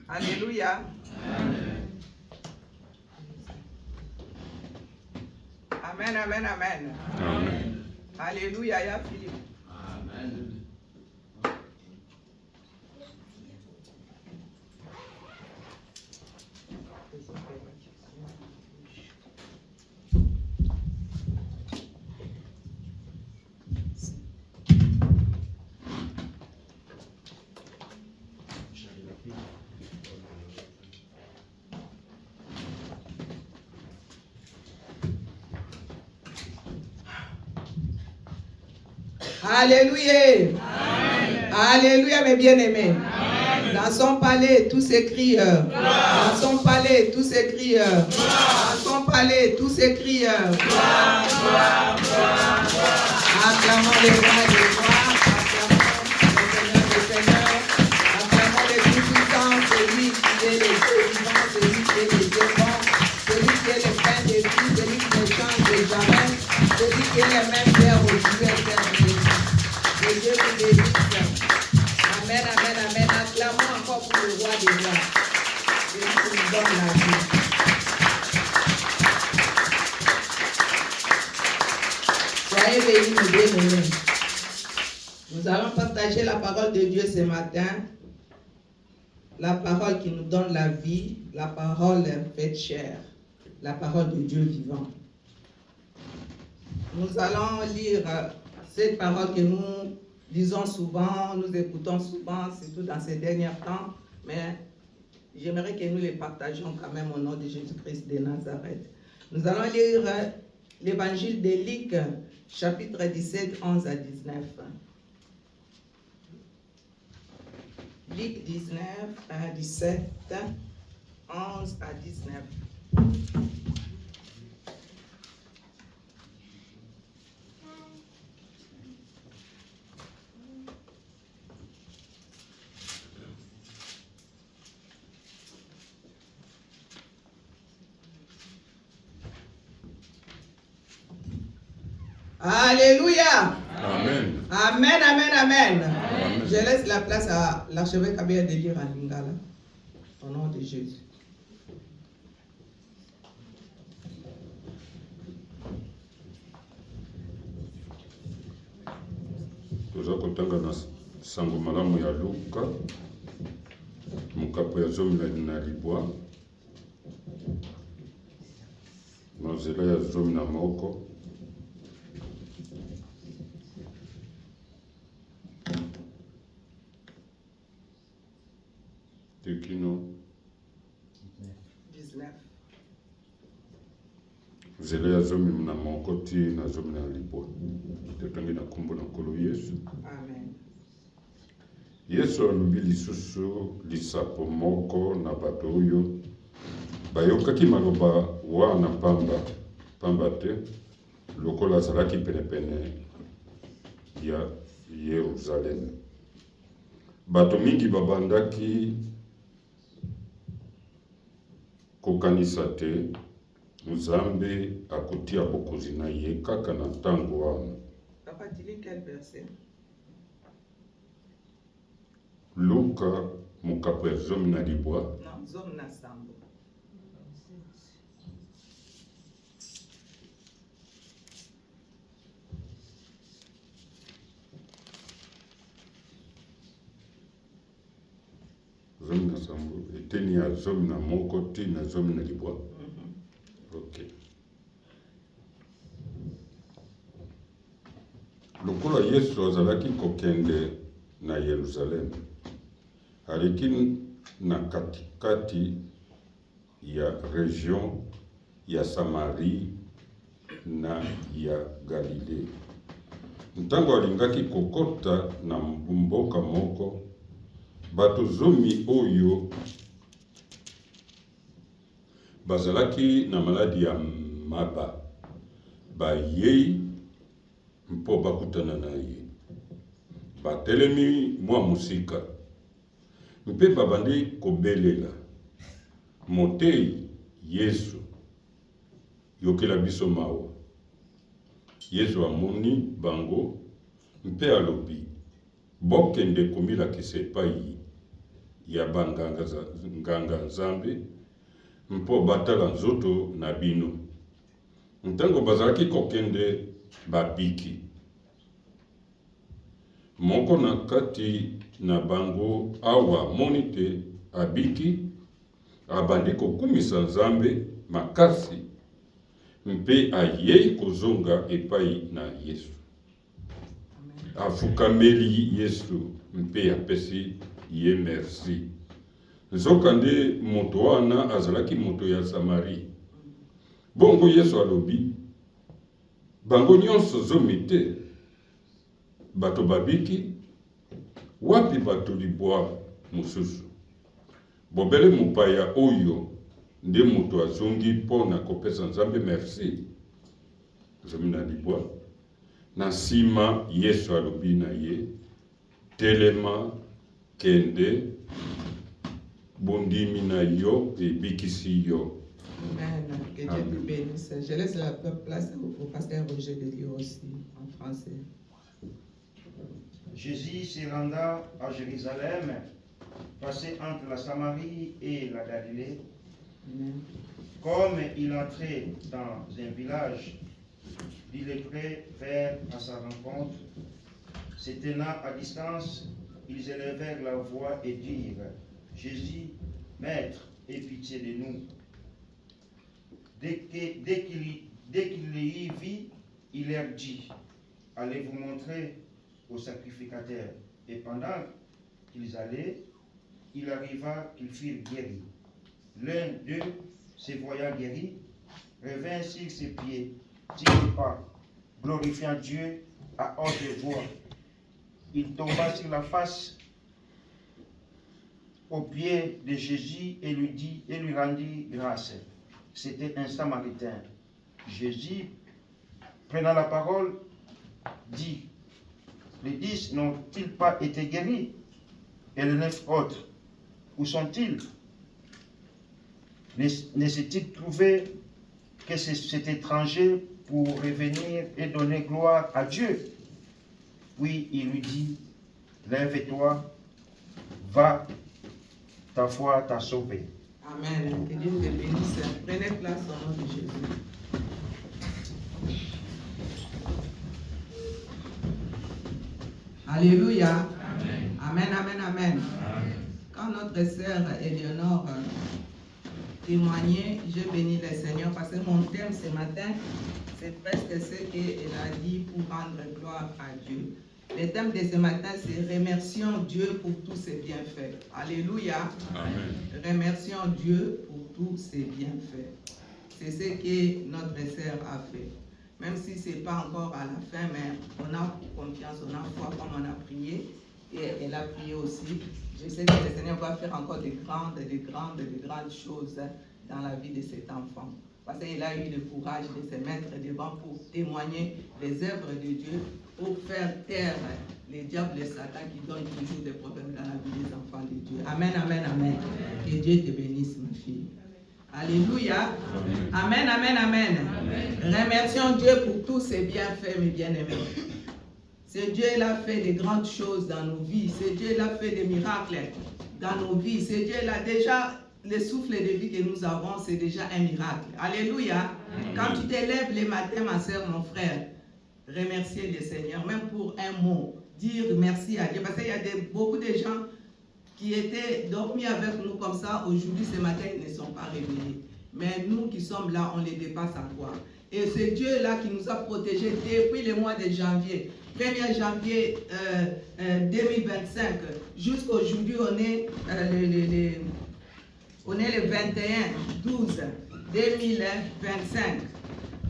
Alléluia. Amen, amen, amen. Amen. Alléluia, ya Philippe. Amen. Alléluia. Alléluia, mes bien-aimés. Dans son palais, tous ces crieurs. Dans son palais, tous ces crieurs. Dans son palais, tous ces crieurs. Acclamons les rois et les rois. Acclamons le Seigneur des Seigneurs. Acclamons les tout-puissants. Celui qui est le Dieu vivant, celui qui est le Dieu bon, celui qui est le Père de vie, celui qui ne change jamais, celui qui est le même Père aujourd'hui et éternellement. Que Dieu vous bénisse. Amen, amen, amen. Acclamons encore pour le roi des rois. Celui qui nous donne la vie. Soyez bénis, mes bien-aimés. Nous allons partager la parole de Dieu ce matin. La parole qui nous donne la vie, la parole faite chair, la parole de Dieu vivant. Nous allons lire cette parole que nous lisons souvent, nous écoutons souvent, surtout dans ces derniers temps, mais j'aimerais que nous les partagions quand même au nom de Jésus-Christ de Nazareth. Nous allons lire l'évangile de Luc, chapitre 17, 11 à 19. Luc 19, 17, 11 à 19. Alléluia. Amen. Amen, amen, amen. Amen. Je laisse la place à l'archevêque Kabia de lire en lingala. Au nom de Jésus. Toza kotanga na sango malamu ya Luka mokapo ya zomi na libwa na nzela ya zomi na moko tekino 19. nzela ya zomi na moko ti na zomi na libwa totangi na nkombo na nkolo Yesu. Amen. Yesu alobi lisusu lisapo moko na bato oyo bayokaki maloba wana pamba te lokola azalaki penepene ya Yerusalemi. Bato mingi babandaki kokanisa te Nzambe akotia bokonzi na ye kaka na ntango wana. Papa, tu lis quel verset? Luka mokapo ya zomi na libwa Non, zomi na sambo. zomi na sambo eteni ya zomi na moko ti na zomi na libwa. Ok. Lokola Yesu azalaki kokende na Yerusalemi, aleki na katikati ya region ya Samari na ya Galile. Ntango alingaki kokota na mboka moko, bato zomi oyo bazalaki na maladi ya maba bayei mpo bakutana na ye. Batelemi mwa musika mpe babandi kobelela, motei Yesu, yokela biso mawa. Yesu amoni bango mpe alobi, bokende komilakisa epai ya banganga nzambe mpo batala nzoto na bino. Ntango bazalaki kokende babiki. Moko na kati na bango awa moni te abiki, abandi kokumisa nzambe makasi mpe ayei kozonga epai na Yesu. Afukameli Yesu mpe apesi ye merci. Nzokande moto wana azalaki moto ya Samari. Bongo Yesu alobi, bango nyonso zomi te, bato babiki, wapi bato libwa mususu. Bobele mupaya oyo nde moto azongi mpo na kopesa nzambe merci. Zomi na libwa. Na sima Yesu alobi na ye, telema kende, bondimi na yo ebikisi yo. Amen. Que Dieu te bénisse. Je laisse la place au pasteur Roger de lire aussi en français. Jésus se renda à Jérusalem, passé entre la Samarie et la Galilée. Amen. Comme il entrait dans un village, des lépreux vinrent à sa rencontre. Se tenant à distance, ils élevèrent la voix et dirent, Jésus, Maître, aie pitié de nous. Dès qu'il les vit, il leur dit, allez vous montrer au sacrificateur. Et pendant qu'ils allaient, il arriva qu'ils furent guéris. L'un d'eux, se voyant guéri, revint sur ses pieds, tira pas, glorifiant Dieu à haute voix. Il tomba sur la face aux pieds de Jésus et lui rendit grâce. C'était un Samaritain. Jésus, prenant la parole, dit, les 10 n'ont-ils pas été guéris? Et les 9 autres, où sont-ils? Ne s'est-il trouvé que cet étranger pour revenir et donner gloire à Dieu? Puis il lui dit, lève-toi, va, ta foi t'a sauvé. Amen. Que Dieu te bénisse. Prenez place au nom de Jésus. Alléluia. Amen, amen, amen. Quand notre sœur Éléonore témoignait, je bénis le Seigneur parce que mon thème ce matin, c'est presque ce qu'elle a dit pour rendre gloire à Dieu. Le thème de ce matin, c'est remercions Dieu pour tous ses bienfaits. Alléluia. Amen. Remercions Dieu pour tous ses bienfaits. C'est ce que notre sœur a fait. Même si ce n'est pas encore à la fin, mais on a confiance, on a foi comme on a prié. Et elle a prié aussi. Je sais que le Seigneur va faire encore de grandes choses dans la vie de cet enfant. Parce qu'il a eu le courage de se mettre devant pour témoigner des œuvres de Dieu, pour faire taire les diables et Satan qui donnent toujours des problèmes dans la vie des enfants de Dieu. Amen, amen, amen. Que Dieu te bénisse, ma fille. Alléluia. Amen, amen, amen. Remercions Dieu pour tous ses bienfaits, mes bien-aimés. C'est Dieu qui a fait de grandes choses dans nos vies. C'est Dieu qui a fait des miracles dans nos vies. C'est Dieu qui a déjà le souffle de vie que nous avons, c'est déjà un miracle. Alléluia. Quand tu te lèves le matin, ma soeur, mon frère, remercier le Seigneur, même pour un mot, dire merci à Dieu. Parce qu'il y a beaucoup de gens qui étaient dormis avec nous comme ça, aujourd'hui, ce matin, ils ne sont pas réveillés. Mais nous qui sommes là, on les dépasse à quoi? Et c'est Dieu-là qui nous a protégés depuis le mois de janvier. 1er janvier 2025, jusqu'aujourd'hui, on est le 21/12/2025.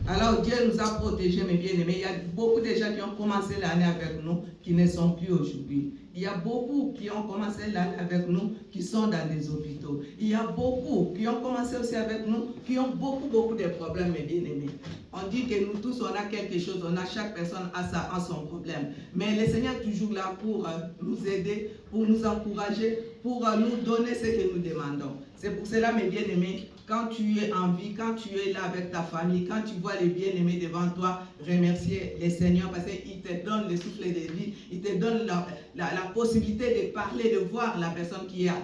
Alors Dieu nous a protégés, mes bien-aimés. Il y a beaucoup de gens qui ont commencé l'année avec nous, qui ne sont plus aujourd'hui. Il y a beaucoup qui ont commencé l'année avec nous, qui sont dans des hôpitaux. Il y a beaucoup qui ont commencé aussi avec nous, qui ont beaucoup de problèmes, mes bien-aimés. On dit que nous tous, on a quelque chose, chaque personne a son problème. Mais le Seigneur est toujours là pour nous aider, pour nous encourager, pour nous donner ce que nous demandons. C'est pour cela, mes bien-aimés, quand tu es en vie, quand tu es là avec ta famille, quand tu vois les bien-aimés devant toi, remercier les Seigneurs parce qu'il te donne le souffle de vie, il te donne la possibilité de parler, de voir la personne qui est à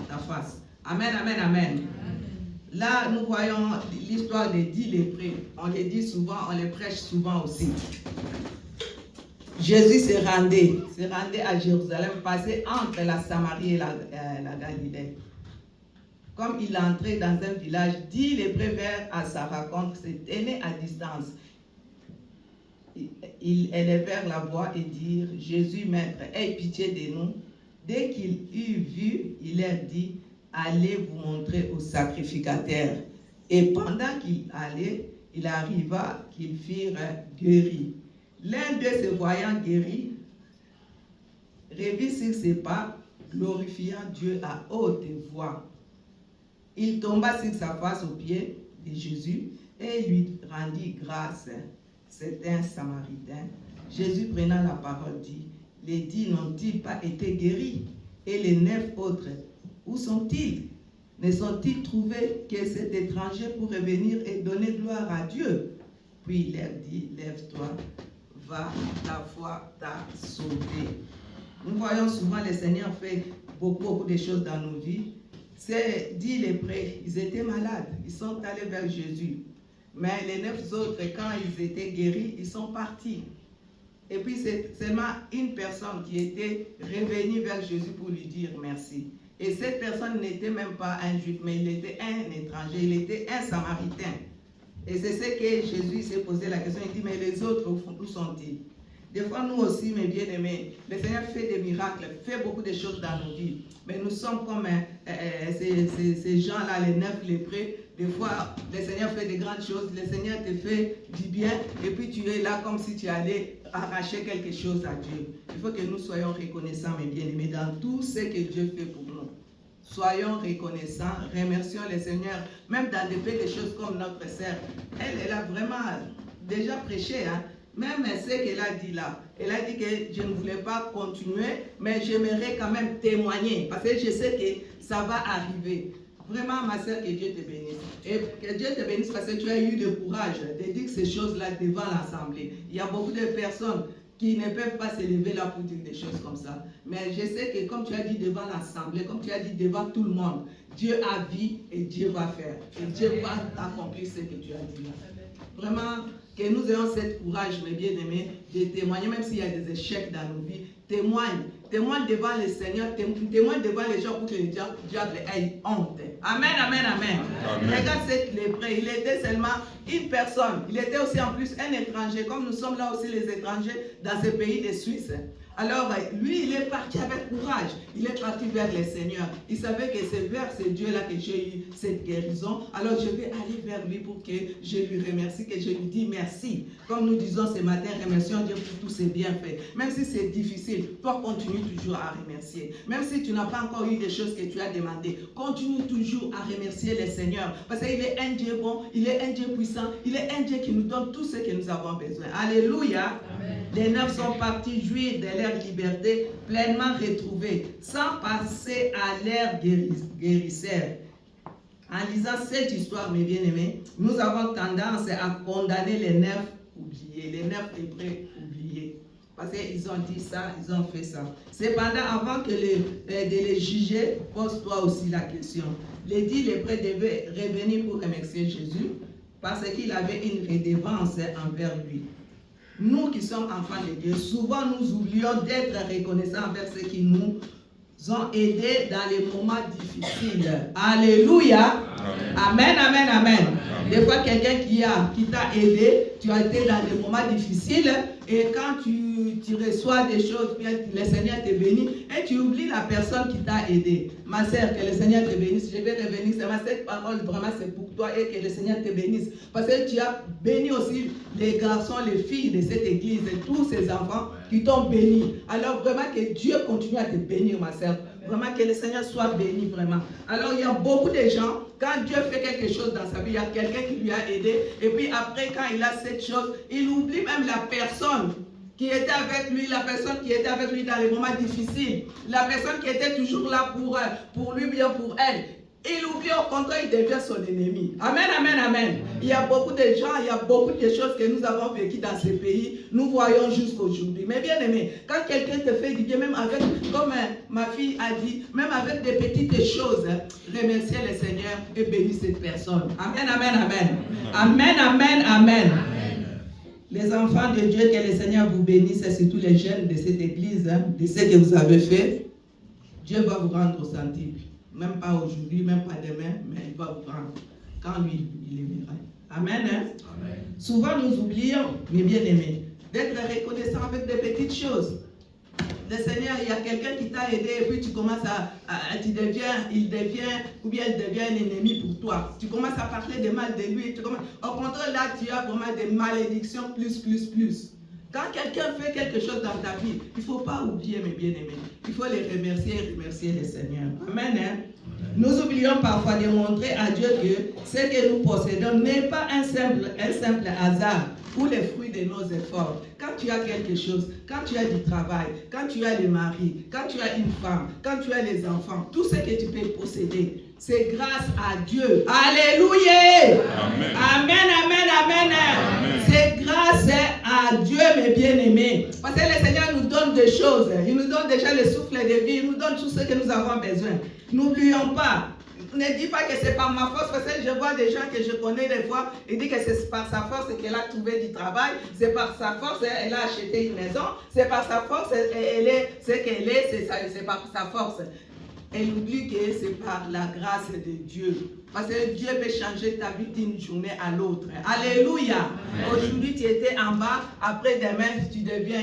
ta face. Amen, amen, amen. Là, nous voyons l'histoire des 10 lépreux. On les dit souvent, on les prêche souvent aussi. Jésus se rendait à Jérusalem, passé entre la Samarie et la Galilée. Comme il entrait dans un village, 10 lépreux vinrent à sa rencontre, se tenaient à distance. Ils élevèrent la voix et dirent, Jésus, Maître, aie pitié de nous. Dès qu'il eut vu, il leur dit, allez vous montrer au sacrificateur. Et pendant qu'il allait, il arriva qu'ils firent guérir. L'un d'eux, se voyant guéri, revint sur ses pas, glorifiant Dieu à haute voix. Il tomba sur sa face aux pieds de Jésus et lui rendit grâce. C'est un Samaritain. Jésus, prenant la parole, dit, les 10 n'ont-ils pas été guéris? Et les 9 autres, où sont-ils? Ne sont-ils trouvés que cet étranger pour revenir et donner gloire à Dieu? Puis il leur dit, lève-toi, va, ta foi t'a sauvé. Nous voyons souvent le Seigneur fait beaucoup de choses dans nos vies. Ces 10 lépreux, ils étaient malades, ils sont allés vers Jésus. Mais les 9 autres, quand ils étaient guéris, ils sont partis. Et puis c'est seulement une personne qui était revenue vers Jésus pour lui dire merci. Et cette personne n'était même pas un juif, mais il était un étranger, il était un samaritain. Et c'est ce que Jésus s'est posé la question, il dit, mais les autres, où sont-ils? Des fois, nous aussi, mes bien-aimés, le Seigneur fait des miracles, fait beaucoup de choses dans nos vies. Mais nous sommes comme ces gens-là, les 9 lépreux. Des fois, le Seigneur fait des grandes choses, le Seigneur te fait du bien, et puis tu es là comme si tu allais arracher quelque chose à Dieu. Il faut que nous soyons reconnaissants, mes bien-aimés, dans tout ce que Dieu fait pour nous. Soyons reconnaissants, remercions le Seigneur, même dans des petites choses comme notre sœur. Elle a vraiment déjà prêché, hein. Même ce qu'elle a dit là, elle a dit que je ne voulais pas continuer, mais j'aimerais quand même témoigner, parce que je sais que ça va arriver. Vraiment, ma sœur, que Dieu te bénisse. Et que Dieu te bénisse parce que tu as eu le courage de dire ces choses-là devant l'Assemblée. Il y a beaucoup de personnes qui ne peuvent pas se lever là pour dire des choses comme ça. Mais je sais que comme tu as dit devant l'Assemblée, comme tu as dit devant tout le monde, Dieu a vu et Dieu va faire. Et Dieu va accomplir ce que tu as dit là. Vraiment, que nous ayons ce courage, mes bien-aimés, de témoigner, même s'il y a des échecs dans nos vies. Témoigne devant le Seigneur, témoigne devant les gens pour que le diable ait honte. Amen, amen, amen. Regarde cette lépreux, il était seulement une personne. Il était aussi en plus un étranger, comme nous sommes là aussi les étrangers dans ce pays de Suisse. Alors, lui, il est parti avec courage. Il est parti vers le Seigneur. Il savait que c'est vers ce Dieu-là que j'ai eu cette guérison. Alors, je vais aller vers lui pour que je lui remercie, que je lui dise merci. Comme nous disons ce matin, remercions Dieu pour tous ses bienfaits. Même si c'est difficile, toi, continue toujours à remercier. Même si tu n'as pas encore eu des choses que tu as demandées, continue toujours à remercier le Seigneur. Parce qu'il est un Dieu bon, il est un Dieu puissant, il est un Dieu qui nous donne tout ce que nous avons besoin. Alléluia. Amen. Les 9 sont partis jouir de leur liberté pleinement retrouvée, sans passer à leur guérisseur. En lisant cette histoire, mes bien-aimés, nous avons tendance à condamner les 9 oubliés, les 9 lépreux oubliés. Parce qu'ils ont dit ça, ils ont fait ça. Cependant, avant de les juger, pose-toi aussi la question. Les 10 lépreux devaient revenir pour remercier Jésus parce qu'il avait une redevance envers lui. Nous qui sommes enfants de Dieu, souvent nous oublions d'être reconnaissants envers ceux qui nous ont aidés dans les moments difficiles. Alléluia. Amen, amen, amen. Des fois, quelqu'un qui t'a aidé, tu as été dans des moments difficiles et quand tu reçois des choses, bien, le Seigneur te bénit et tu oublies la personne qui t'a aidé. Ma sœur, que le Seigneur te bénisse. Je vais revenir, cette parole vraiment c'est pour toi et que le Seigneur te bénisse. Parce que tu as béni aussi les garçons, les filles de cette église et tous ces enfants qui t'ont béni. Alors vraiment que Dieu continue à te bénir, ma sœur. Vraiment que le Seigneur soit béni, vraiment. Alors il y a beaucoup de gens, quand Dieu fait quelque chose dans sa vie, il y a quelqu'un qui lui a aidé. Et puis après, quand il a cette chose, il oublie même la personne qui était avec lui, la personne qui était avec lui dans les moments difficiles, la personne qui était toujours là pour lui, bien pour elle. il oublie, au contraire, il devient son ennemi. Amen, amen, amen. Il y a beaucoup de gens, il y a beaucoup de choses que nous avons vécues dans ces pays. Nous voyons jusqu'aujourd'hui. Mais bien aimé, quand quelqu'un te fait du bien, même avec, comme ma fille a dit, même avec des petites choses, remerciez le Seigneur et bénis cette personne. Amen, amen, amen. Amen, amen, amen. Les enfants de Dieu, que le Seigneur vous bénisse, et surtout les jeunes de cette église, de ce que vous avez fait. Dieu va vous rendre sensible. Même pas aujourd'hui, même pas demain, mais il va vous rendre quand lui, il aimera. Amen, hein? Amen. Souvent, nous oublions, mes bien-aimés, d'être reconnaissants avec des petites choses. Le Seigneur, il y a quelqu'un qui t'a aidé et puis tu commences il devient, ou bien elle devient un ennemi pour toi. Tu commences à parler de mal de lui. Au contraire, là, tu as vraiment des malédictions plus. Quand quelqu'un fait quelque chose dans ta vie, il ne faut pas oublier, mes bien-aimés. Il faut les remercier le Seigneur. Amen. Hein? Nous oublions parfois de montrer à Dieu que ce que nous possédons n'est pas un simple hasard ou les fruits de nos efforts. Quand tu as quelque chose, quand tu as du travail, quand tu as le mari, quand tu as une femme, quand tu as les enfants, tout ce que tu peux posséder, c'est grâce à Dieu. Alléluia. Amen. Amen, amen, amen. Amen. C'est grâce à Dieu, mes bien-aimés. Parce que le Seigneur nous donne des choses. Il nous donne déjà le souffle de vie. Il nous donne tout ce que nous avons besoin. N'oublions pas. Ne dis pas que c'est par ma force, parce que je vois des gens que je connais des fois, ils disent que c'est par sa force qu'elle a trouvé du travail, c'est par sa force elle a acheté une maison, c'est par sa force elle est ce qu'elle est, c'est par sa force. Elle oublie que c'est par la grâce de Dieu. Parce que Dieu peut changer ta vie d'une journée à l'autre. Alléluia. Aujourd'hui, tu étais en bas. Après demain, tu deviens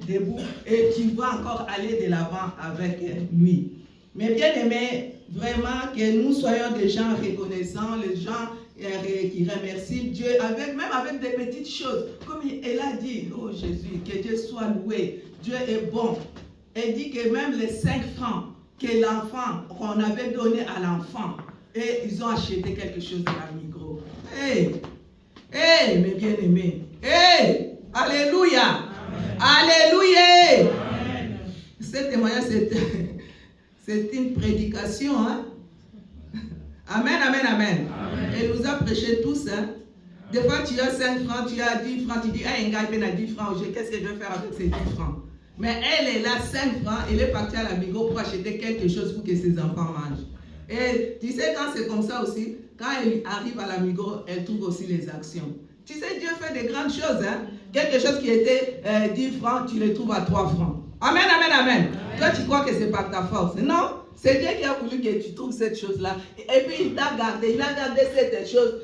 debout. Et tu vas encore aller de l'avant avec lui. Mais bien aimé, vraiment que nous soyons des gens reconnaissants, les gens qui remercient Dieu, même avec des petites choses. Comme elle a dit, oh Jésus, que Dieu soit loué. Dieu est bon. Elle dit que même les 5 francs qu'on avait donné à l'enfant, et ils ont acheté quelque chose à la Migros. Mes bien-aimés. Alléluia. Amen. Alléluia. Amen. Ce témoignage, c'est une prédication. Hein? Amen, amen, amen. Elle nous a prêché tous. Hein? Des fois, tu as 5 francs, tu as 10 francs, tu dis, un gars, il a 10 francs, qu'est-ce que je vais faire avec ces 10 francs? Mais elle a 5 francs, elle est partie à la Migros pour acheter quelque chose pour que ses enfants mangent. Et tu sais, quand c'est comme ça aussi, quand elle arrive à la Migros, elle trouve aussi les actions. Tu sais, Dieu fait de grandes choses. Hein? Quelque chose qui était 10 francs, tu le trouves à 3 francs. Amen, amen, amen. Toi, tu crois que c'est par ta force. Non, c'est Dieu qui a voulu que tu trouves cette chose-là. Et puis, il a gardé cette chose,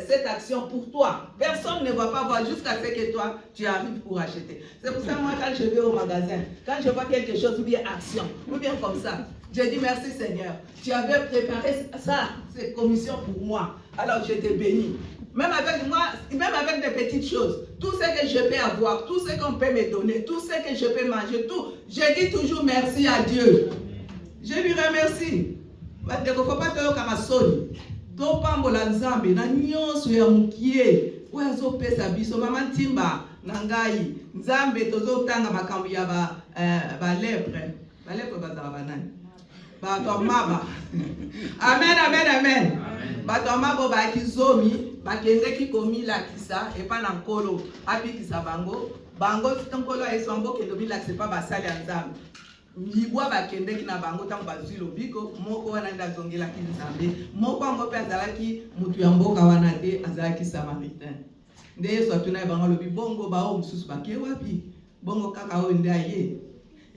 cette action pour toi. Personne ne va pas voir jusqu'à ce que toi, tu arrives pour acheter. C'est pour ça, moi, quand je vais au magasin, quand je vois quelque chose, ou bien action, ou bien comme ça, je dis merci Seigneur. Tu avais préparé ça, cette commission pour moi. Alors, je te bénis. Même avec moi, même avec des petites choses, tout ce que je peux avoir, tout ce qu'on peut me donner, tout ce que je peux manger, tout, je dis toujours merci à Dieu. Je lui remercie. Parce qu'il ne faut pas te dire comme ça. Topambola nzambe na nyonso ya mukie wezo pesa biso mama timba nangai nzambe tozotanga makambo ya ba lepre bazaba banani batomaba. Amen, amen, amen. Batomabo ba kizomi bakendeki komila kisa epa na nkolo abikisa bango nkolo esombo kendo bila sepa basali ya nzambe. Mibwa bakendeki na bango tango bazwi lobiko moko wana nda zongelaki nzambe moko ango pe azalaki mutu ya mboka wana te azalaki samaritain. Nde Yesu atuna bango lobi bongo bao mususu bakie wapi bongo kaka oyo nde aye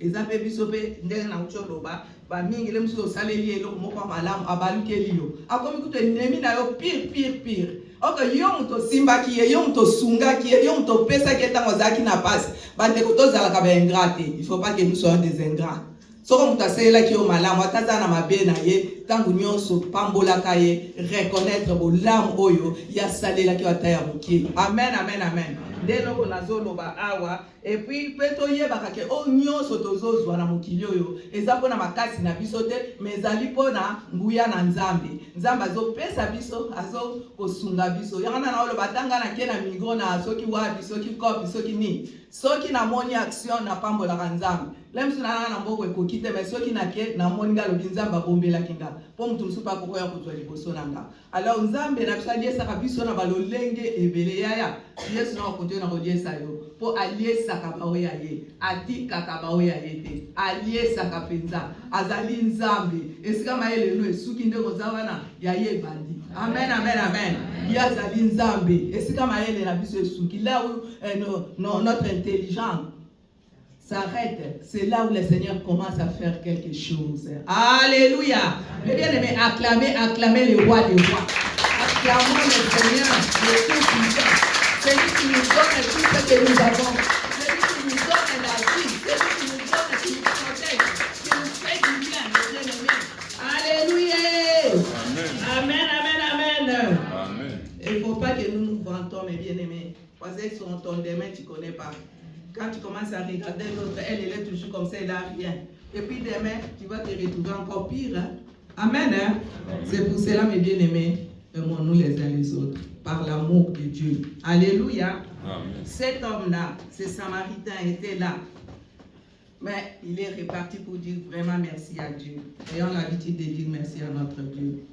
eza pe biso pe ndenge na ucholoba ba mingi le mususu osaleli eloko moko malamu abalukeli yo akomi kutu enemi na yo pire. Ok, yo muto simbaki ye, yo muto sungaki ye, yo muto pesaki etango zaki na pasi. Bande kutozalaka ba ingrate. Il faut pas que nous soyons des ingrats. Soko muto aselaki yo malamu, ataza na mabe na ye, tangu nyonso pambolaka ye, reconnaître bolamu oyo ya salelaki wataya mukie. Amen, amen, amen. Deno ko nazoloba awa et puis peto yebaka ke o nyonso tozozwa na mokili oyo eza pona makasi na biso te mais ezali pona nguya na nzambe azopesa biso azo kosunga biso yana na olo batanga na ke na Migros na soki wapi soki kopi soki ni Soki na moni action na pambolaka nzambe. Lem suna na mboko ekokite mais soki na ke na moni ngalo binzamba bombela kinga. Po mutu musupa koko ya kutwa liboso nanga. Alors nzambe na bisali esa kabiso na balolenge ebele yaya. Yesu na kontinue na kodiesa yo. Po aliesa kabawe ya ye. Ati kakabawe ya ye te. Aliesa kapenza. Azali nzambe. Esika maele no esuki ndeko zawana ya ye bandi. Amen, amen, amen. Yazali nzambe. Esika maele na biso esuki. Là où notre intelligence s'arrête, c'est là où le Seigneur commence à faire quelque chose. Alléluia. Mais bien aimé, acclamez le roi des rois. Acclamons le Seigneur, le Tout-Puissant. C'est lui qui nous donne tout ce que nous avons. C'est lui qui nous donne la vie. C'est lui qui nous donne, qui nous protège, qui nous fait du bien, mes bien-aimés. Alléluia. Amen, amen, amen. Amen. Il ne faut pas que nous nous vantons, mes bien-aimés. Parce que sur ton domaine, tu ne connais pas. Quand tu commences à regarder l'autre, elle est toujours comme ça, elle n'a rien. Et puis demain, tu vas te retrouver encore pire. Hein? Amen. Hein? C'est pour cela, mes bien-aimés, aimons-nous les uns les autres, par l'amour de Dieu. Alléluia. Amen. Cet homme-là, ce Samaritain était là. Mais il est reparti pour dire vraiment merci à Dieu. Ayons l'habitude de dire merci à notre Dieu.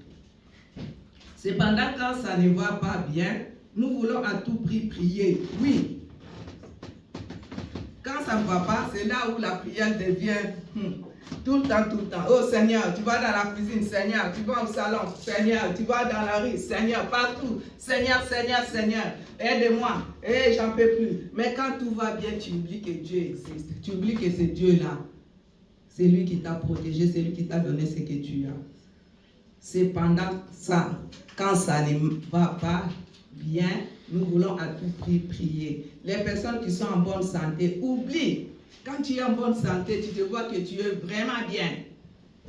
Cependant, quand ça ne va pas bien, nous voulons à tout prix prier. Oui. Quand ça ne va pas, c'est là où la prière devient tout le temps, tout le temps. Oh Seigneur, tu vas dans la cuisine, Seigneur, tu vas au salon, Seigneur, tu vas dans la rue, Seigneur, partout. Seigneur, Seigneur, Seigneur, aide-moi. Eh, j'en peux plus. Mais quand tout va bien, tu oublies que Dieu existe. Tu oublies que c'est Dieu-là. C'est lui qui t'a protégé, c'est lui qui t'a donné ce que tu as. C'est pendant ça, quand ça ne va pas bien, nous voulons à tout prix prier. Les personnes qui sont en bonne santé, oublie. Quand tu es en bonne santé, tu te vois que tu es vraiment bien.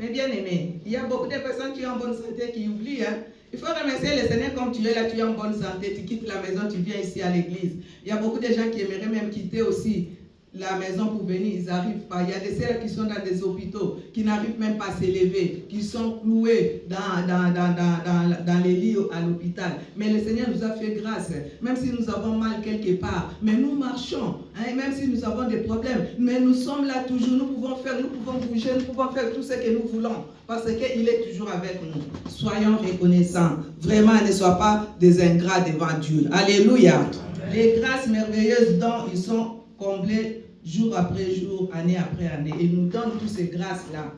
Mais bien aimé, il y a beaucoup de personnes qui sont en bonne santé qui oublient. Hein? Il faut remercier le Seigneur comme tu es là, tu es en bonne santé, tu quittes la maison, tu viens ici à l'église. Il y a beaucoup de gens qui aimeraient même quitter aussi la maison pour venir, ils n'arrivent pas. Il y a des sœurs qui sont dans des hôpitaux, qui n'arrivent même pas à s'élever, qui sont cloués dans les lits à l'hôpital. Mais le Seigneur nous a fait grâce, même si nous avons mal quelque part, mais nous marchons, hein, même si nous avons des problèmes, mais nous sommes là toujours, nous pouvons bouger, nous pouvons faire tout ce que nous voulons, parce qu'il est toujours avec nous. Soyons reconnaissants, vraiment ne sois pas des ingrats devant Dieu. Alléluia. Les grâces merveilleuses dont ils sont comblés jour après jour, année après année. Il nous donne toutes ces grâces-là.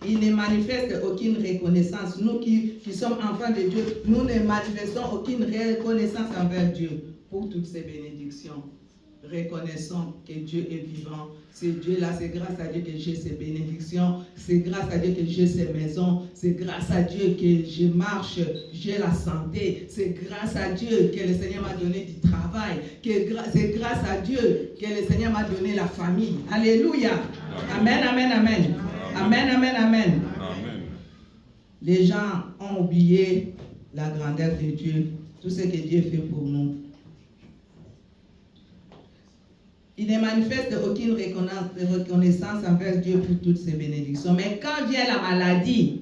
Il ne manifeste aucune reconnaissance. Nous qui sommes enfants de Dieu, nous ne manifestons aucune reconnaissance envers Dieu pour toutes ces bénédictions. Reconnaissons que Dieu est vivant. C'est Dieu-là, c'est grâce à Dieu que j'ai ces bénédictions. C'est grâce à Dieu que j'ai ces maisons. C'est grâce à Dieu que je marche, j'ai la santé. C'est grâce à Dieu que le Seigneur m'a donné du travail. C'est grâce à Dieu que le Seigneur m'a donné la famille. Alléluia. Amen, amen, amen. Amen, amen, amen. Amen. Les gens ont oublié la grandeur de Dieu, tout ce que Dieu fait pour nous. Il ne manifeste aucune reconnaissance envers Dieu pour toutes ses bénédictions. Mais quand vient la maladie,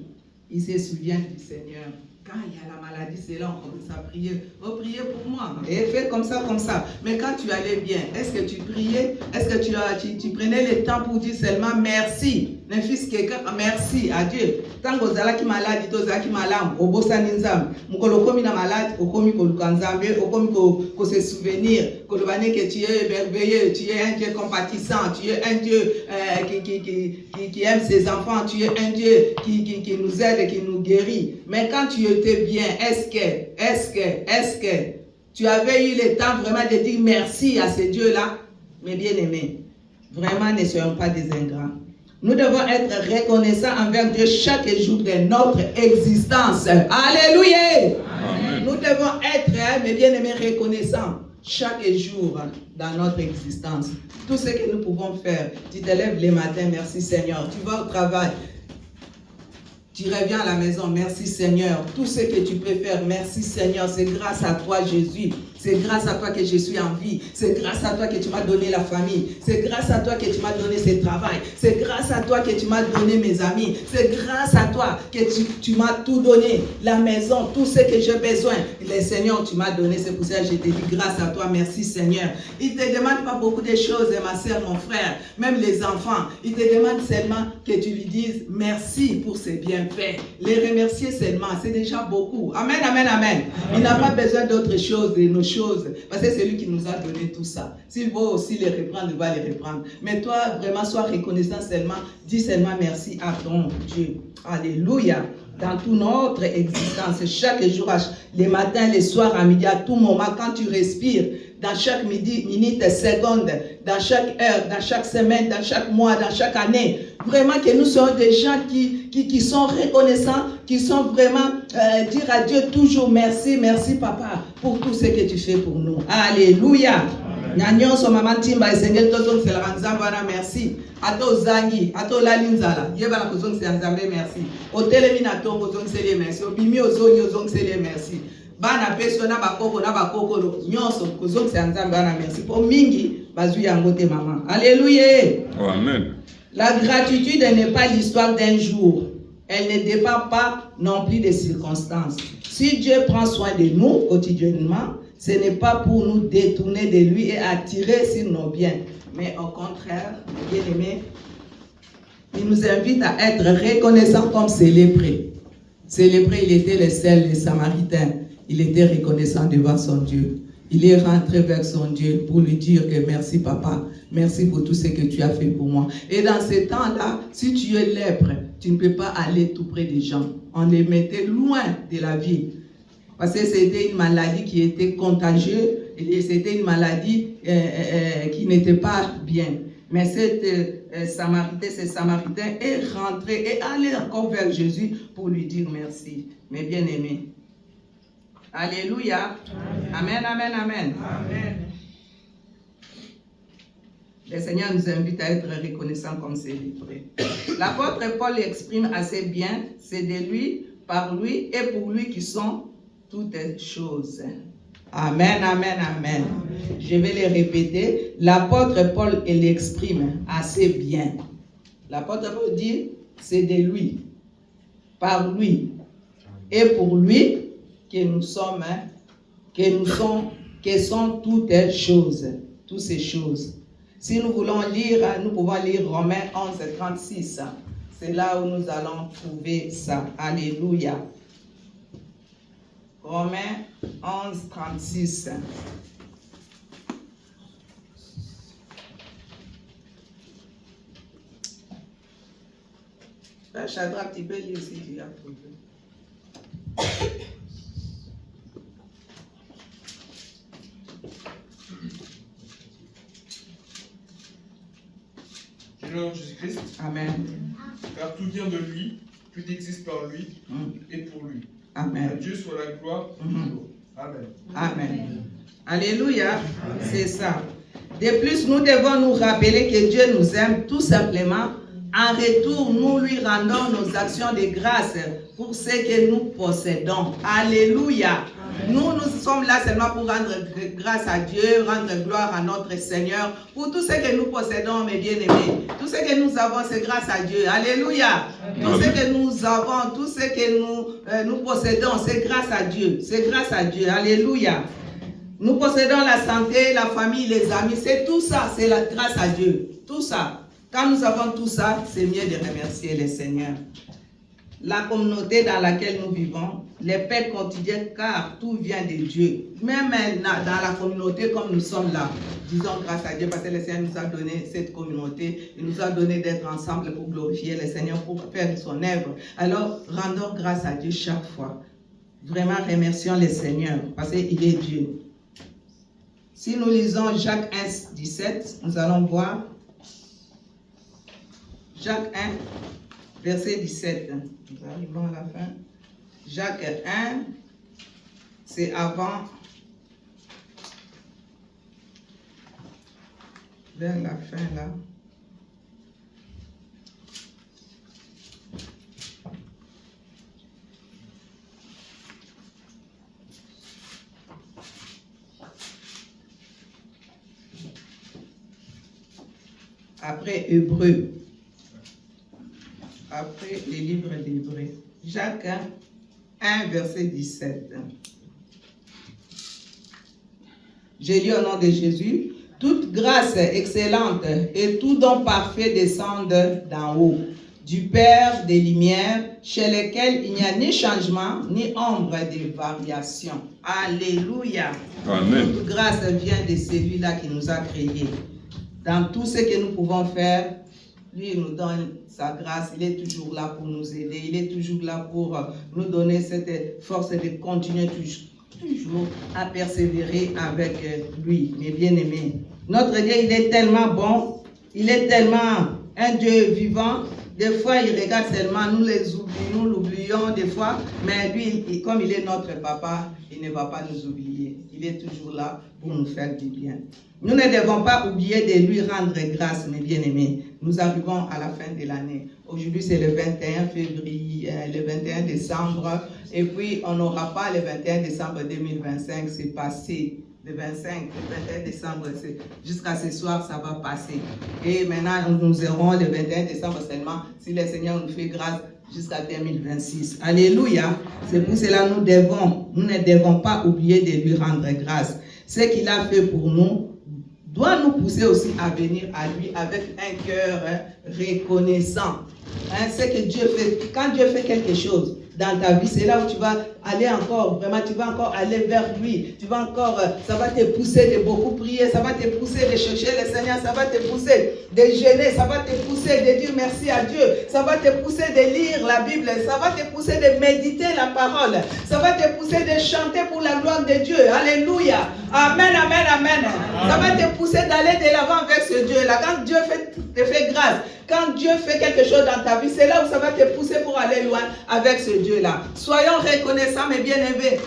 il se souvient du Seigneur. Quand il y a la maladie, c'est là qu'on commence à prier. Oh, priez pour moi. Et fais comme ça, comme ça. Mais quand tu allais bien, est-ce que tu priais? Est-ce que tu prenais le temps pour dire seulement merci? Le fils quelqu'un, merci à Dieu. Tant que vous qui malade, vous êtes malade, au beau saninzam, vous êtes malade, vous êtes malade, vous êtes se souvenir, que tu es merveilleux, tu es un Dieu compatissant, tu es un Dieu qui aime ses enfants, tu es un Dieu qui nous aide, qui nous guérit. Mais quand tu étais bien, est-ce que tu avais eu le temps vraiment de dire merci à ce Dieu-là? Mes bien-aimés, vraiment ne soyons pas des ingrats. Nous devons être reconnaissants envers Dieu chaque jour de notre existence. Alléluia. Amen. Nous devons être, mes bien-aimés, reconnaissants chaque jour dans notre existence. Tout ce que nous pouvons faire. Tu te lèves le matin, merci Seigneur. Tu vas au travail. Tu reviens à la maison, merci Seigneur. Tout ce que tu peux faire, merci Seigneur. C'est grâce à toi Jésus. C'est grâce à toi que je suis en vie. C'est grâce à toi que tu m'as donné la famille. C'est grâce à toi que tu m'as donné ce travail. C'est grâce à toi que tu m'as donné mes amis. C'est grâce à toi que tu m'as tout donné. La maison, tout ce que j'ai besoin. Le Seigneur, tu m'as donné. C'est pour ça que je te dis grâce à toi. Merci Seigneur. Il ne te demande pas beaucoup de choses, ma soeur, mon frère. Même les enfants. Il te demande seulement que tu lui dises merci pour ses bienfaits. Les remercier seulement, c'est déjà beaucoup. Amen, amen, amen. Il n'a pas besoin d'autre chose, de nos choses. Parce que c'est lui qui nous a donné tout ça. S'il veut aussi les reprendre, il va les reprendre. Mais toi, vraiment, sois reconnaissant seulement. Dis seulement merci à ton Dieu. Alléluia. Dans toute notre existence, chaque jour, les matins, les soirs, à midi, à tout moment, quand tu respires, dans chaque minute, seconde, dans chaque heure, dans chaque semaine, dans chaque mois, dans chaque année. Vraiment que nous sommes des gens qui sont reconnaissants, qui sont vraiment dire à Dieu toujours merci, merci papa, pour tout ce que tu fais pour nous. Alléluia. Nyanyon so maman timba esengel tozong c'est la nzamba merci. Ato zangi, ato la linzala. Yeba la kozong c'est nzambe merci. Otele mina tongo zong c'est merci. Obimi ozonyo zong c'est merci. Bana peso na bakoko lo nyonso kozong c'est nzambe bana merci. Po mingi bazui yango te maman. Alléluia. Amen. La gratitude n'est pas l'histoire d'un jour. Elle ne dépend pas non plus des circonstances. Si Dieu prend soin de nous quotidiennement, ce n'est pas pour nous détourner de lui et attirer sur nos biens. Mais au contraire, bien aimé, il nous invite à être reconnaissants comme célébrés. Célébré, il était le seul des Samaritains. Il était reconnaissant devant son Dieu. Il est rentré vers son Dieu pour lui dire que merci papa, merci pour tout ce que tu as fait pour moi. Et dans ce temps-là, si tu es lèpre, tu ne peux pas aller tout près des gens. On les mettait loin de la ville. Parce que c'était une maladie qui était contagieuse et c'était une maladie qui n'était pas bien. Mais ce Samaritain est rentré et allé encore vers Jésus pour lui dire merci. Mais bien aimé. Alléluia. Amen, amen, amen. Amen. Le Seigneur nous invite à être reconnaissants comme célébrés. L'apôtre Paul exprime assez bien, c'est de lui, par lui et pour lui qui sont toutes choses. Amen, amen, amen. Je vais les répéter. L'apôtre Paul, il l'exprime assez bien. L'apôtre Paul dit, c'est de lui, par lui et pour lui que nous sommes, que sont toutes choses, toutes ces choses. Si nous voulons lire, nous pouvons lire Romains 11, 36. C'est là où nous allons trouver ça. Alléluia. Romains 11, 36. Chadra, tu peux lire si tu as trouvé. Seigneur Jésus-Christ. Amen. Car tout vient de lui, tout existe par lui et pour lui. Amen. À Dieu soit la gloire toujours. Amen. Amen. Alléluia. C'est ça. De plus, nous devons nous rappeler que Dieu nous aime tout simplement. En retour, nous lui rendons nos actions de grâce pour ce que nous possédons. Alléluia. Nous sommes là seulement pour rendre grâce à Dieu, rendre gloire à notre Seigneur pour tout ce que nous possédons, mes bien-aimés. Tout ce que nous avons, c'est grâce à Dieu. Alléluia. Tout ce que nous avons, tout ce que nous possédons, c'est grâce à Dieu. C'est grâce à Dieu. Alléluia. Nous possédons la santé, la famille, les amis. C'est tout ça, c'est la grâce à Dieu. Tout ça. Quand nous avons tout ça, c'est mieux de remercier le Seigneur. La communauté dans laquelle nous vivons, les paix quotidiennes, car tout vient de Dieu. Même dans la communauté comme nous sommes là, disons grâce à Dieu, parce que le Seigneur nous a donné cette communauté, il nous a donné d'être ensemble pour glorifier le Seigneur, pour faire son œuvre. Alors, rendons grâce à Dieu chaque fois. Vraiment, remercions le Seigneur, parce qu'il est Dieu. Si nous lisons Jacques 1, 17, nous allons voir Jacques 1, verset 17. Nous arrivons à la fin. Jacques 1, c'est avant, vers la fin là. après Hébreu. Après les livres d'Hébreu. Jacques 1, verset 17. Je lis au nom de Jésus. Toute grâce excellente et tout don parfait descendent d'en haut, du Père des Lumières, chez lequel il n'y a ni changement, ni ombre de variation. Alléluia. Amen. Toute grâce vient de celui-là qui nous a créés. Dans tout ce que nous pouvons faire, lui il nous donne sa grâce, il est toujours là pour nous aider, il est toujours là pour nous donner cette force de continuer toujours à persévérer avec lui, mes bien-aimés. Notre Dieu, il est tellement bon, il est tellement un Dieu vivant. Des fois, il regarde seulement, nous l'oublions des fois, mais lui, comme il est notre papa, il ne va pas nous oublier. Il est toujours là pour nous faire du bien. Nous ne devons pas oublier de lui rendre grâce, mes bien-aimés. Nous arrivons à la fin de l'année. Aujourd'hui, c'est le 21 février, le 21 décembre. Et puis, on n'aura pas le 21 décembre 2025, c'est passé. Le 25, le 21 décembre, jusqu'à ce soir, ça va passer. Et maintenant, nous aurons le 21 décembre seulement, si le Seigneur nous fait grâce, jusqu'à 2026. Alléluia. C'est pour cela que nous ne devons pas oublier de lui rendre grâce. Ce qu'il a fait pour nous doit nous pousser aussi à venir à lui avec un cœur reconnaissant. Ce que Dieu fait, quand Dieu fait quelque chose dans ta vie, c'est là où tu vas aller encore, vraiment, tu vas encore aller vers lui. Tu vas encore, ça va te pousser de beaucoup prier, ça va te pousser de chercher le Seigneur, ça va te pousser de jeûner, ça va te pousser de dire merci à Dieu, ça va te pousser de lire la Bible, ça va te pousser de méditer la parole, ça va te pousser de chanter pour la gloire de Dieu. Alléluia. Amen, amen, amen. Ça va te pousser d'aller de l'avant avec ce Dieu-là. Quand Dieu te fait grâce, quand Dieu fait quelque chose dans ta vie, c'est là où ça va te pousser pour aller loin avec ce Dieu-là. Soyons reconnaissants, mes bien-aimés,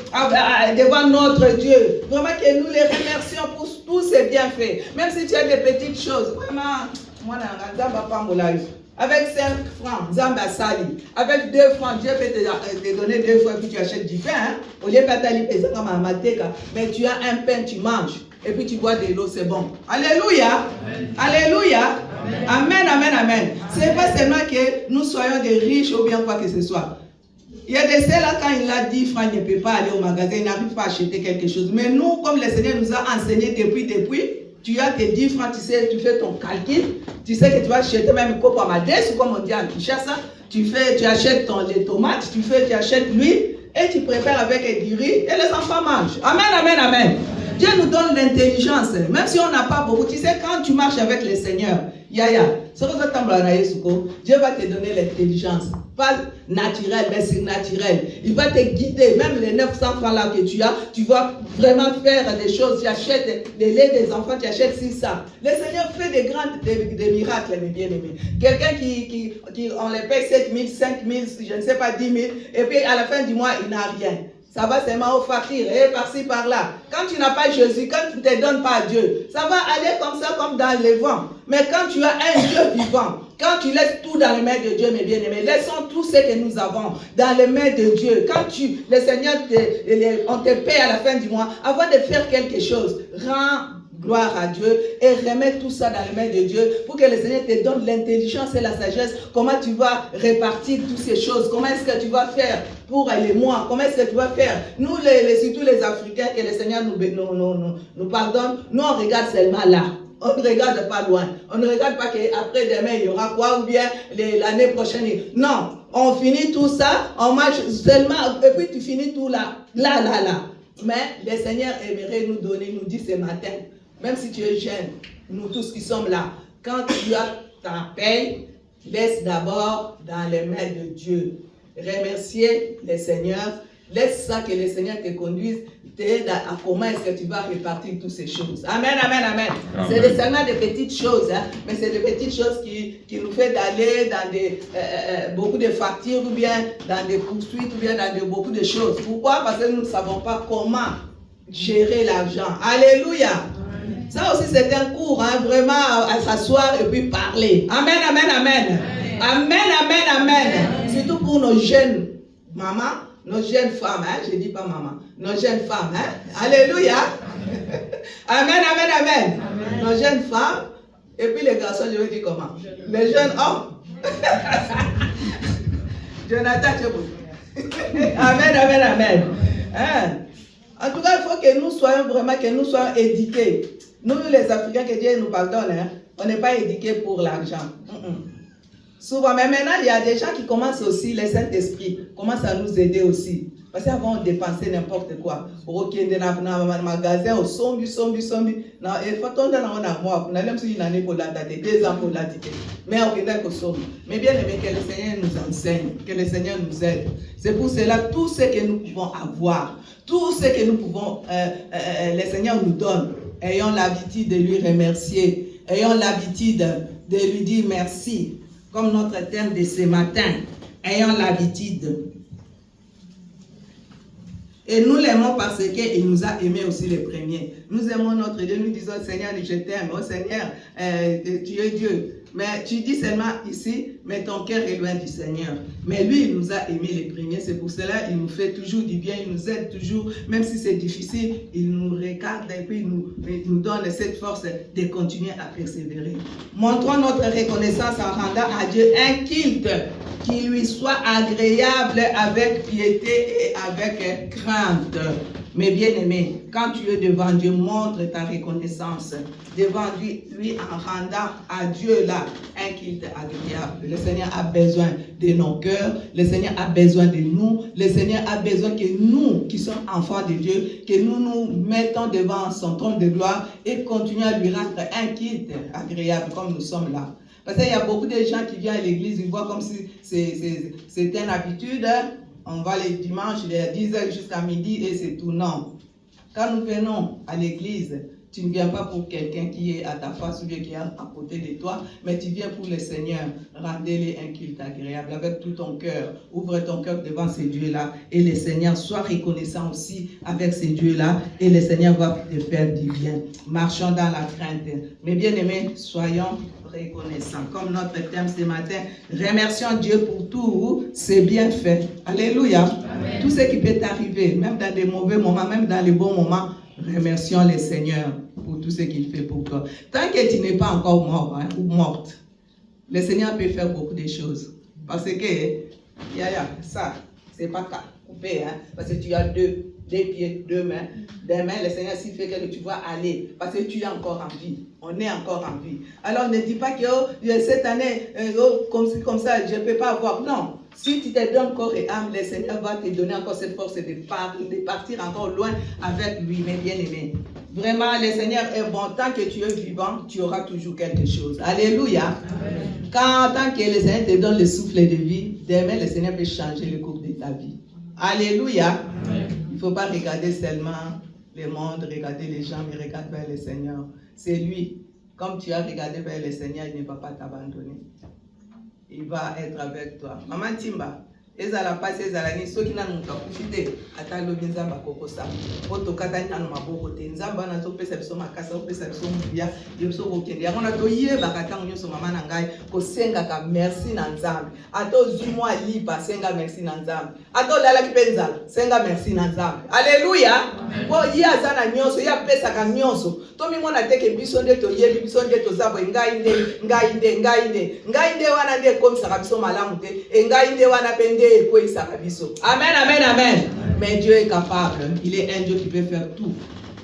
devant notre Dieu. Vraiment que nous les remercions pour tous ces bienfaits. Même si tu as des petites choses. Vraiment, moi, avec 5 francs, Zamba Sali. Avec 2 francs, Dieu peut te donner 2 fois et puis tu achètes du pain. Hein? Au lieu de mais tu as un pain, tu manges. Et puis tu bois de l'eau, c'est bon. Alléluia. Amen. Alléluia. Amen, amen, amen. C'est pas seulement que nous soyons des riches ou bien quoi que ce soit. Il y a des ceux-là, quand il a 10 francs, il ne peut pas aller au magasin, il n'arrive pas à acheter quelque chose. Mais nous, comme le Seigneur nous a enseigné depuis, tu as tes 10 francs, tu sais, tu fais ton calcul, tu sais que tu vas acheter même coco à madès, comme on dit en Kinshasa, tu achètes les tomates, tu achètes l'huile, et tu prépares avec du riz, et les enfants mangent. Amen, amen, amen. Dieu nous donne l'intelligence, même si on n'a pas beaucoup. Tu sais, quand tu marches avec le Seigneur, Dieu va te donner l'intelligence. Pas naturelle, mais surnaturelle. Il va te guider. Même les 900 francs là que tu as, tu vas vraiment faire des choses. Tu achètes les laits des enfants, tu achètes ça. Le Seigneur fait des miracles, mes bien-aimés. Quelqu'un qui on les paye 7 000, 5 000, je ne sais pas, 10 000, et puis à la fin du mois, il n'a rien. Ça va seulement au fakir, et par-ci, par-là. Quand tu n'as pas Jésus, quand tu ne te donnes pas à Dieu, ça va aller comme ça, comme dans les vents. Mais quand tu as un Dieu vivant, quand tu laisses tout dans les mains de Dieu, mes bien-aimés, laissons tout ce que nous avons dans les mains de Dieu. Quand le Seigneur, on te paie à la fin du mois, avant de faire quelque chose, rends gloire à Dieu et remets tout ça dans les mains de Dieu pour que le Seigneur te donne l'intelligence et la sagesse. Comment tu vas répartir toutes ces choses? Comment est-ce que tu vas faire pour les mois? Comment est-ce que tu vas faire? Nous, surtout les Africains, que le Seigneur nous pardonne, nous on regarde seulement là. On ne regarde pas loin. On ne regarde pas qu'après demain il y aura quoi ou bien l'année prochaine. Non, on finit tout ça, on marche seulement et puis tu finis tout là. Mais le Seigneur aimerait nous donner, nous dit ce matin, même si tu es jeune, nous tous qui sommes là, quand tu as ta paix, laisse d'abord dans les mains de Dieu. Remercier le Seigneur, laisse ça que le Seigneur te conduise, t'aide à comment est-ce que tu vas répartir toutes ces choses. Amen, amen, amen. C'est seulement des petites choses, hein, mais c'est des petites choses qui nous fait d'aller dans beaucoup de factures ou bien dans des poursuites ou bien dans beaucoup de choses. Pourquoi? Parce que nous ne savons pas comment gérer l'argent. Alléluia. Ça aussi, c'est un cours, hein, vraiment à s'asseoir et puis parler. Amen, amen, amen. Amen, amen, amen. Surtout pour nos jeunes mamans, nos jeunes femmes, hein, je ne dis pas maman, nos jeunes femmes. Hein. Alléluia. Amen, amen, amen. Nos jeunes femmes, Et puis les garçons, je vais dire comment? Les jeunes hommes. Jonathan, tu es beau. Amen, amen, amen. Hein? En tout cas, il faut que nous soyons vraiment, que nous soyons éduqués. Nous, les Africains, que Dieu nous pardonne, hein, on n'est pas éduqués pour l'argent. Souvent, mais maintenant, il y a des gens qui commencent aussi, les Saint-Esprit, commencent à nous aider aussi. Parce qu'avant, on dépensait n'importe quoi. Au magasin, au sombi. Non, il faut attendre dans un mois. On a même une année pour la date, 2 ans pour la date. Mais on est au sombi. Mais bien aimé, que le Seigneur nous enseigne, que le Seigneur nous aide. C'est pour cela, tout ce que nous pouvons avoir, tout ce que nous pouvons, le Seigneur nous donne. Ayons l'habitude de lui remercier. Ayons l'habitude de lui dire merci. Comme notre thème de ce matin, ayons l'habitude. Et nous l'aimons parce qu'il nous a aimés aussi les premiers. Nous aimons notre Dieu, nous disons Seigneur, je t'aime, oh Seigneur, tu es Dieu. Mais tu dis seulement ici, mais ton cœur est loin du Seigneur. Mais lui, il nous a aimés les premiers, c'est pour cela il nous fait toujours du bien, il nous aide toujours, même si c'est difficile, il nous regarde et puis il nous donne cette force de continuer à persévérer. Montrons notre reconnaissance en rendant à Dieu un culte qui lui soit agréable avec piété et avec crainte. Mais bien aimé, quand tu es devant Dieu, montre ta reconnaissance devant lui en rendant à Dieu là un culte agréable. Le Seigneur a besoin de nos cœurs, le Seigneur a besoin de nous, le Seigneur a besoin que nous qui sommes enfants de Dieu, que nous nous mettons devant son trône de gloire et continuons à lui rendre un culte agréable comme nous sommes là. Parce qu'il y a beaucoup de gens qui viennent à l'église, ils voient comme si c'est une habitude. On va les dimanches de 10h jusqu'à midi et c'est tout. Non. Quand nous venons à l'église, tu ne viens pas pour quelqu'un qui est à ta face ou bien qui est à côté de toi, mais tu viens pour le Seigneur. Rendez-les un culte agréable avec tout ton cœur. Ouvre ton cœur devant ces dieux-là et le Seigneur soit reconnaissant aussi avec ces dieux-là et le Seigneur va te faire du bien. Marchons dans la crainte. Mais bien aimés, soyons reconnaissants. Comme notre thème ce matin, remercions Dieu pour tout ses bienfaits. Alléluia. Amen. Tout ce qui peut t'arriver, même dans des mauvais moments, même dans les bons moments, remercions le Seigneur pour tout ce qu'il fait pour toi. Tant que tu n'es pas encore mort ou morte, le Seigneur peut faire beaucoup de choses. Parce que, ça, c'est pas coupé, parce que tu as deux pieds, 2 mains. Des mains, le Seigneur s'il fait que tu vas aller, parce que tu es encore en vie. On est encore en vie. Alors ne dis pas que cette année, comme ça, je ne peux pas avoir. Non. Si tu te donnes corps et âme, le Seigneur va te donner encore cette force de partir encore loin avec lui, mes bien-aimés. Vraiment, le Seigneur est bon. Tant que tu es vivant, tu auras toujours quelque chose. Alléluia. Amen. Tant que le Seigneur te donne le souffle de vie, demain, le Seigneur peut changer le cours de ta vie. Alléluia. Amen. Il ne faut pas regarder seulement le monde, regarder les gens, mais regarde vers le Seigneur. C'est lui. Comme tu as regardé vers le Seigneur, il ne va pas t'abandonner. Il va être avec toi. Maman Timba, ezala pasi ezala ni soki na muka kufite ata lobi nzamba kokosa poto katanya na maboko te nzamba na zopesa biso makasa opesa biso mbia biso kokende yango na toyeba katango nyoso mama na ngai kosenga ka merci na nzambe ato zimo alipa senga merci na nzambe ato lala kipenza senga merci na nzambe. Alléluia. Bo ya zana nyonso ya pesa ka nyonso to mi mona teke biso nde to yebi biso nde to zabo ngai nde wana nde komisa biso malamu te ngai nde wana pende. Amen, amen, amen. Mais Dieu est capable. Il est un Dieu qui peut faire tout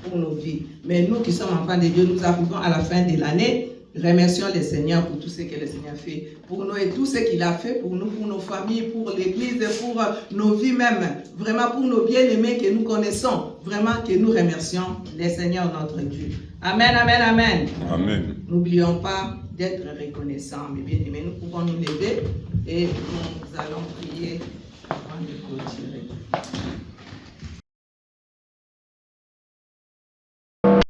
pour nos vies. Mais nous qui sommes enfants de Dieu, nous arrivons à la fin de l'année. Remercions le Seigneur pour tout ce que le Seigneur fait pour nous et tout ce qu'il a fait pour nous, pour nos familles, pour l'église, pour nos vies même. Vraiment pour nos bien-aimés que nous connaissons. Vraiment que nous remercions le Seigneur notre Dieu. Amen, amen, amen. Amen. N'oublions pas d'être reconnaissants. Mais bien aimés, nous pouvons nous lever et nous allons prier avant de clôturer.